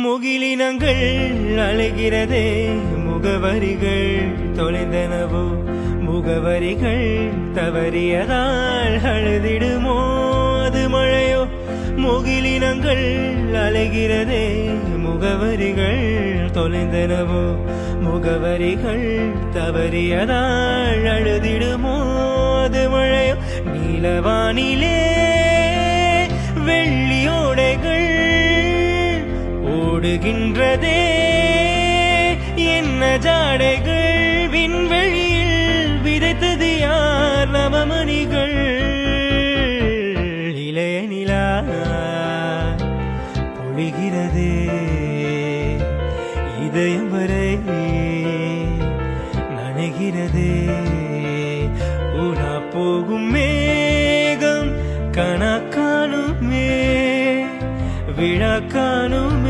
முகிலினங்கள் அலைகிறதே முகவரிகள் தொலைந்தனவோ முகவரிகள் தவறியதால் அழுதிடுமோ அது மழையோ முகிலினங்கள் அலைகிறதே முகவரிகள் தொலைந்தனவோ முகவரிகள் தவறியதால் அழுதிடுமோ அது மழையோ நீலவானிலே வெள்ளியோடைகள் ஓடுகின்றதே என்ன ஜாடைகள் விண்வெளியில் விதைத்தது யார் நவமணிகள் இளைய நிலா பொழிகிறதே இதயம் வரை நனைகிறதே ஊனா போகும் மேகம் கணக்கானுமே விழா காணுமே